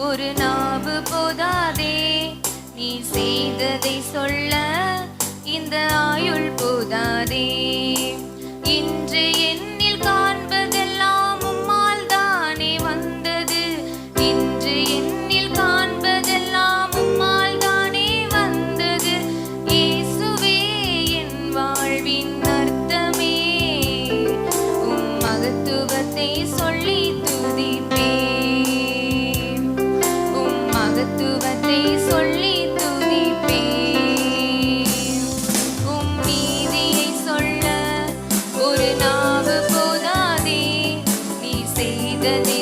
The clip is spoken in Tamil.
ஒரு நாவு போதாதே, நீ செய்ததை சொல்ல இந்த ஆயுள் போதாதே. இன்று என்னில் காண்பதெல்லாம் உம்மால் தானே வந்தது, இன்று என்னில் காண்பதெல்லாம் உம்மால் தானே வந்தது. இயேசுவே என் வாழ்வின் அர்த்தமே, உம் மகத்துவத்தை சொல்லி துதிப்பேன், உம் மகத்துவத்தை சொல்லி துதிப்பேன். உம் நீதியை சொல்ல ஒரு நாவு போதாதே, நீ செய்ததை